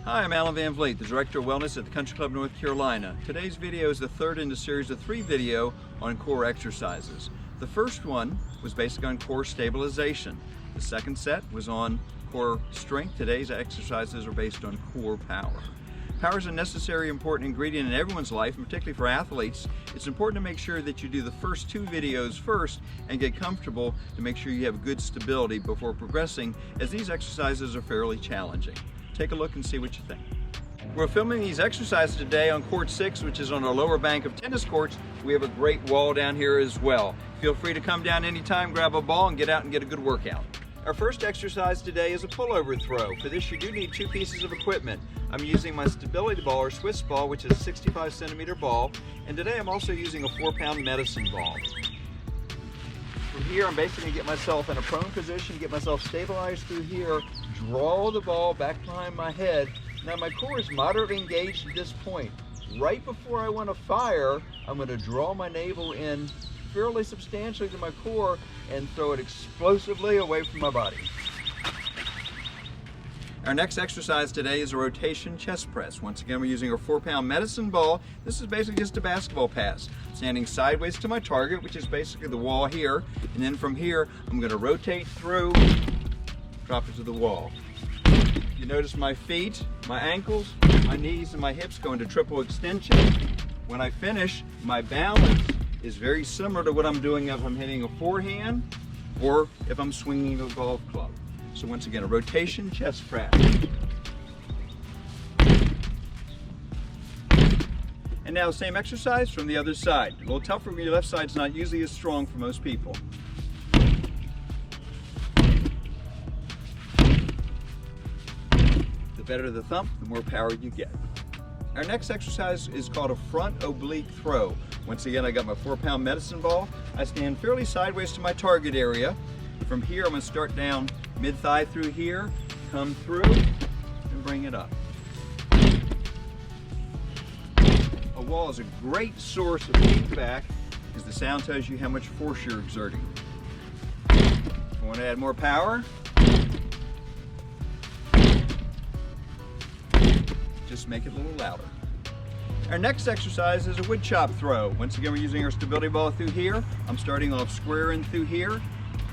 Hi, I'm Alan Van Vliet, the Director of Wellness at the Country Club North Carolina. Today's video is the third in the series of 3 video on core exercises. The first one was basically on core stabilization. The second set was on core strength. Today's exercises are based on core power. Power is a necessary, important ingredient in everyone's life, and particularly for athletes. It's important to make sure that you do the first 2 videos first and get comfortable to make sure you have good stability before progressing, as these exercises are fairly challenging. Take a look and see what you think. We're filming these exercises today on court 6, which is on our lower bank of tennis courts. We have a great wall down here as well. Feel free to come down anytime, grab a ball, and get out and get a good workout. Our first exercise today is a pullover throw. For this, you do need 2 pieces of equipment. I'm using my stability ball or Swiss ball, which is a 65 centimeter ball, and today I'm also using a 4-pound medicine ball. From here, I'm basically going to get myself in a prone position, get myself stabilized through here, draw the ball back behind my head. Now my core is moderately engaged at this point. Right before I want to fire, I'm going to draw my navel in fairly substantially to my core and throw it explosively away from my body. Our next exercise today is a rotation chest press. Once again, we're using our 4-pound medicine ball. This is basically just a basketball pass. Standing sideways to my target, which is basically the wall here, and then from here, I'm going to rotate through, drop it to the wall. You notice my feet, my ankles, my knees, and my hips go into triple extension. When I finish, my balance is very similar to what I'm doing if I'm hitting a forehand or if I'm swinging a golf club. So once again, a rotation chest press. And now the same exercise from the other side. A little tougher when your left side's not usually as strong for most people. The better the thump, the more power you get. Our next exercise is called a front oblique throw. Once again, I got my 4-pound medicine ball. I stand fairly sideways to my target area. From here, I'm going to start down mid-thigh through here, come through, and bring it up. A wall is a great source of feedback, as the sound tells you how much force you're exerting. If you want to add more power, just make it a little louder. Our next exercise is a wood chop throw. Once again, we're using our stability ball through here. I'm starting off square in through here.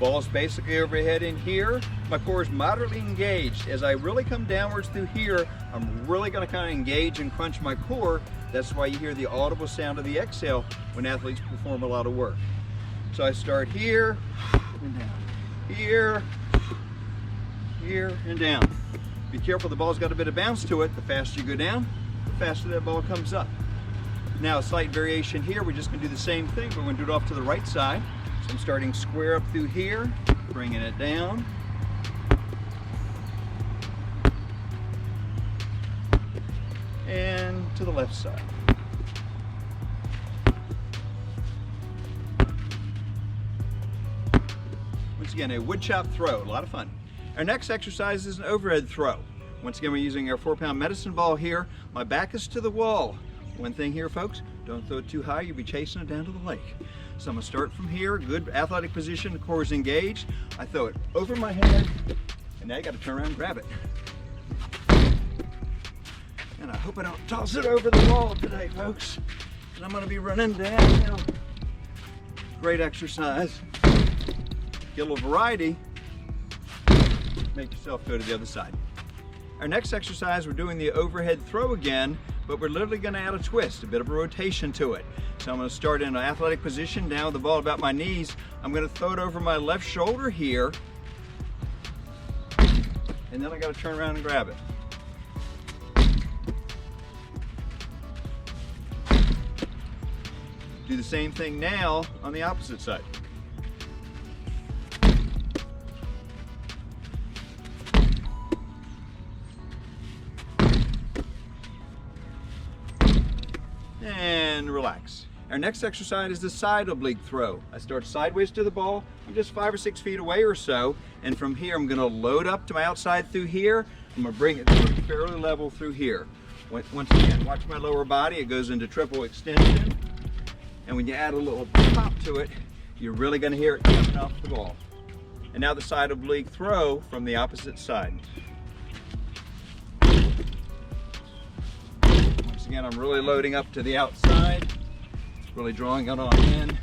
Ball's basically overhead in here. My core is moderately engaged. As I really come downwards through here, I'm really going to kind of engage and crunch my core. That's why you hear the audible sound of the exhale when athletes perform a lot of work. So I start here and down, here, here, and down. Be careful, the ball's got a bit of bounce to it. The faster you go down, the faster that ball comes up. Now a slight variation here, we're just going to do the same thing, but we're going to do it off to the right side. So I'm starting square up through here, bringing it down. And to the left side. Once again, a wood chop throw, a lot of fun. Our next exercise is an overhead throw. Once again, we're using our 4-pound medicine ball here. My back is to the wall. One thing here, folks, don't throw it too high, you'll be chasing it down to the lake. So I'm gonna start from here, good athletic position, the core is engaged. I throw it over my head, and now you gotta turn around and grab it. And I hope I don't toss it over the wall today, folks, because I'm gonna be running downhill. Great exercise. Get a little variety, make yourself go to the other side. Our next exercise, we're doing the overhead throw again, but we're literally going to add a twist, a bit of a rotation to it. So I'm going to start in an athletic position, down with the ball about my knees. I'm going to throw it over my left shoulder here, and then I got to turn around and grab it. Do the same thing now on the opposite side. And relax. Our next exercise is the side oblique throw. I start sideways to the ball. I'm just 5 or 6 feet away or so, and from here I'm going to load up to my outside through here. I'm going to bring it fairly level through here. Once again, watch my lower body. It goes into triple extension, and when you add a little pop to it, you're really going to hear it coming off the ball. And now the side oblique throw from the opposite side. Once again, I'm really loading up to the outside, really drawing it on in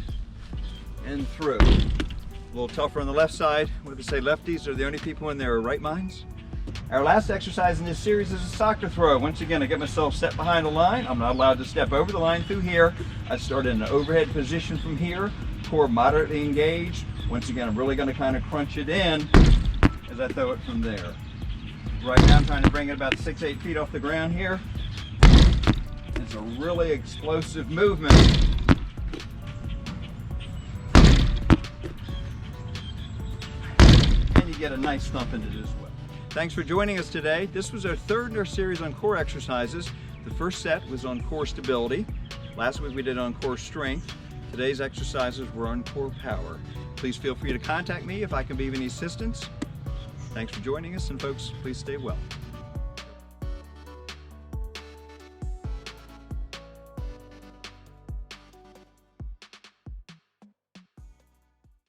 and through. A little tougher on the left side. What do they say, lefties are the only people in their right minds? Our last exercise in this series is a soccer throw. Once again, I get myself set behind the line. I'm not allowed to step over the line through here. I start in an overhead position from here, core moderately engaged. Once again, I'm really going to kind of crunch it in as I throw it from there. Right now I'm trying to bring it about 6-8 feet off the ground here. It's a really explosive movement. And you get a nice thump into it as well. Thanks for joining us today. This was our third in our series on core exercises. The first set was on core stability. Last week we did on core strength. Today's exercises were on core power. Please feel free to contact me if I can be of any assistance. Thanks for joining us, and folks, please stay well.